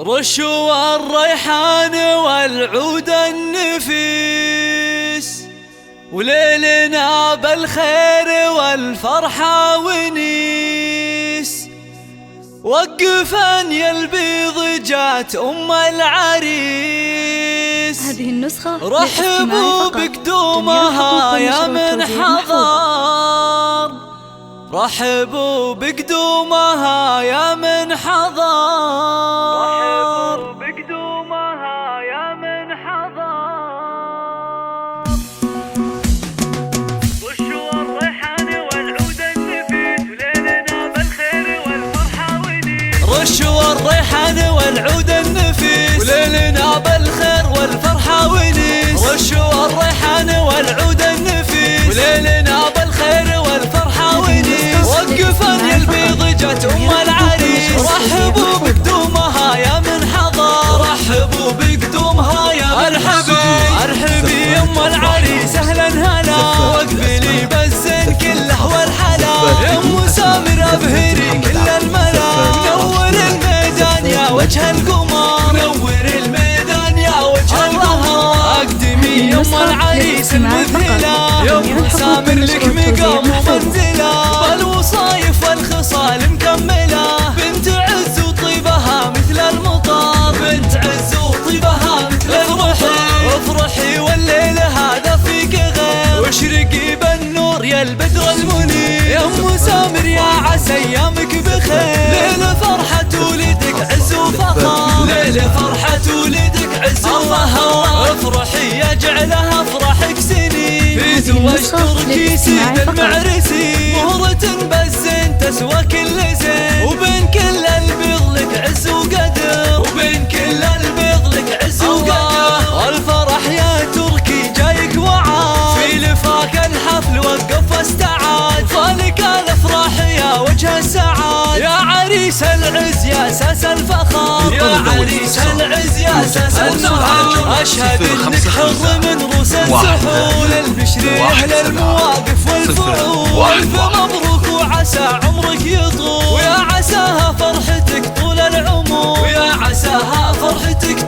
رشوا الريحان والعود النفيس، وليلنا بالخير والفرحة ونيس. وقفا يا البيض جات أم العريس، هذه النسخة رحبوا بقدومها يا من حضر، رحبوا بقدومها يا من حضر، رحبوا بقدومها يا من حضر. رشوا الريحان والعود النفيس، وليلنا بالخير والفرحة ونيس. رشوا الريحان والعود النفيس، وليلنا بالخير والفرحة ونيس. رشوا الريحان والعود النفيس، وليلنا بالخير والفرحة ونيس. وقفا يا البيض جات أم العريس، رحبوا بقدومها يا من حضر، رحبوا بقدومها يا من حضر. ارحبي يا ام العريس اهلا هلا، واقبلي بالزين كله والحلا. يا ام سامر ابهري كل الملا، نور الميدان يا وجه القمر، نور الميدان يا وجه القمر. اقدمي يا ام العريس المذهله، يا ام سامر لك مقام ومنزله، بالوصايف والخصال مكمله. بنت عز وطيبها مثل المطر، بنت عز وطيبها مثل المطر. افرحي والليل هذا فيك غير، واشرقي بالنور يا البدر المنير. يا ام سامر يا عسى ايامك بخير، ليلة فرحة ولدك عز وفخر، ليلة فرحة ولدك عز وفخر. افرحي يجعلها افرحك سنين، فيت واشكرك سيد المعرسين. مهرة بالزين تسوى كل زين، وبين كل البيض لك عز وقدر، وبين كل البيض لك عز وقدر. الفرح يا تركي جايك وعاد، في لفاك الحفل وقف واستعاد. فالك الافراح يا وجه السعاد، يا عريس العز يا اساس الفخر، يا عريس العز يا اساس الفخر. اشهد انك حر من روس السحول، البشري اهل المواقف والفعول. الف مبروك وعسى عمرك يطول، ويا عساها فرحتك طول العمر، ويا عساها فرحتك